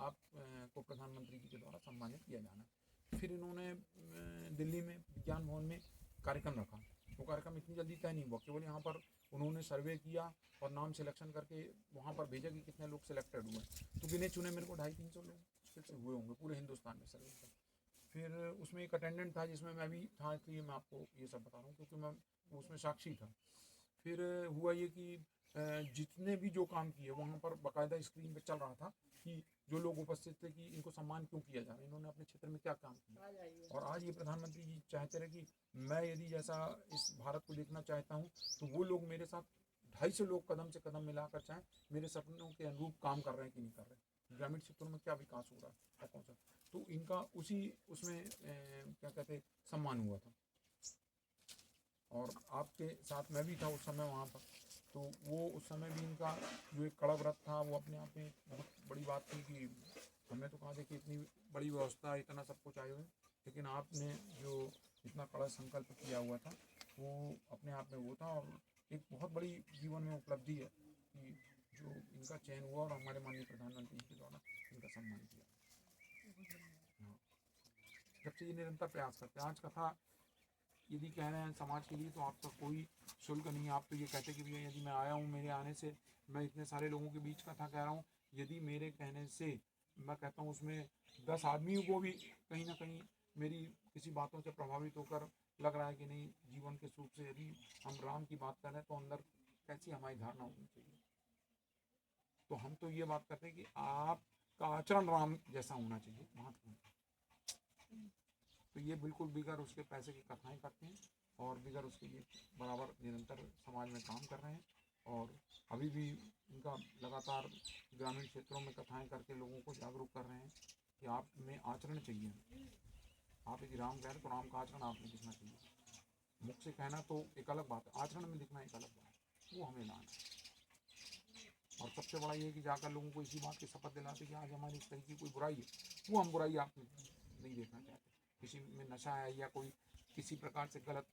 आप को प्रधानमंत्री जी के द्वारा सम्मानित किया जाना। फिर इन्होंने दिल्ली में विज्ञान भवन में कार्यक्रम रखा। वो कार्यक्रम इतनी जल्दी तय नहीं हुआ, केवल यहाँ पर उन्होंने सर्वे किया और नाम सिलेक्शन करके वहाँ पर भेजा कि कितने लोग सिलेक्टेड हुए। तो गिने चुने मेरे को 250-300 लोग फिर से हुए होंगे पूरे हिंदुस्तान में सर्वे का। फिर उसमें एक अटेंडेंट था जिसमें मैं भी था, इसलिए मैं आपको ये सब बता रहा हूँ क्योंकि मैं उसमें साक्षी था। फिर हुआ ये कि जितने भी जो काम किए वहाँ पर बाकायदा स्क्रीन पे चल रहा था कि जो लोग उपस्थित थे कि इनको सम्मान क्यों किया जा रहा है, इन्होंने अपने क्षेत्र में क्या काम किया। और आज ये प्रधानमंत्री जी चाहते रहे कि मैं यदि जैसा इस भारत को देखना चाहता हूँ तो वो लोग मेरे साथ 250 लोग कदम से कदम मिलाकर चाहें मेरे सपनों के अनुरूप काम कर रहे हैं कि नहीं कर रहे, ग्रामीण क्षेत्रों में क्या विकास हो रहा है और कौन सा। तो इनका उसी उसमें क्या कहते सम्मान हुआ था और आपके साथ मैं भी था उस समय वहाँ पर। तो वो उस समय भी इनका जो एक कड़ा व्रत था वो अपने आप में बहुत बड़ी बात थी कि हमने तो कहा था कि इतनी बड़ी व्यवस्था इतना सब कुछ आए हुए, लेकिन आपने जो इतना कड़ा संकल्प किया हुआ था वो अपने आप में वो था और एक बहुत बड़ी जीवन में उपलब्धि है कि जो इनका चयन हुआ और हमारे माननीय प्रधानमंत्री जी के द्वारा इनका सम्मान किया। हाँ, जब से ये निरंतर प्रयास करते हैं। आज कथा यदि कह रहे हैं समाज के लिए तो आपका कोई शुल्क नहीं है। आप तो ये कहते कि भैया यदि मैं आया हूँ, मेरे आने से मैं इतने सारे लोगों के बीच कथा कह रहा हूँ, यदि मेरे कहने से मैं कहता हूँ उसमें 10 आदमियों को भी कहीं ना कहीं मेरी किसी बातों से प्रभावित होकर लग रहा है कि नहीं जीवन के सूप से यदि हम राम की बात कर रहे हैं तो अंदर कैसी हमारी धारणा होनी चाहिए। तो हम तो ये बात करते हैं कि आपका आचरण राम जैसा होना चाहिए महत्वपूर्ण। तो ये बिल्कुल बिगर उसके पैसे की कथाएं करते हैं और बिगर उसके ये बराबर निरंतर समाज में काम कर रहे हैं और अभी भी इनका लगातार ग्रामीण क्षेत्रों में कथाएं करके लोगों को जागरूक कर रहे हैं कि आप में आचरण चाहिए। आप यदि राम कह रहे तो राम का आचरण आप में दिखना चाहिए। मुख से कहना तो एक अलग बात है, आचरण में दिखना एक अलग बात है, वो हमें लाना है। और सबसे बड़ा ये है कि जाकर लोगों को इसी बात की शपथ दिलाते कि आज हमारी इस तरीके की कोई बुराई है, वो हम बुराई आप में नहीं देखना चाहते। किसी में नशा है या कोई किसी प्रकार से गलत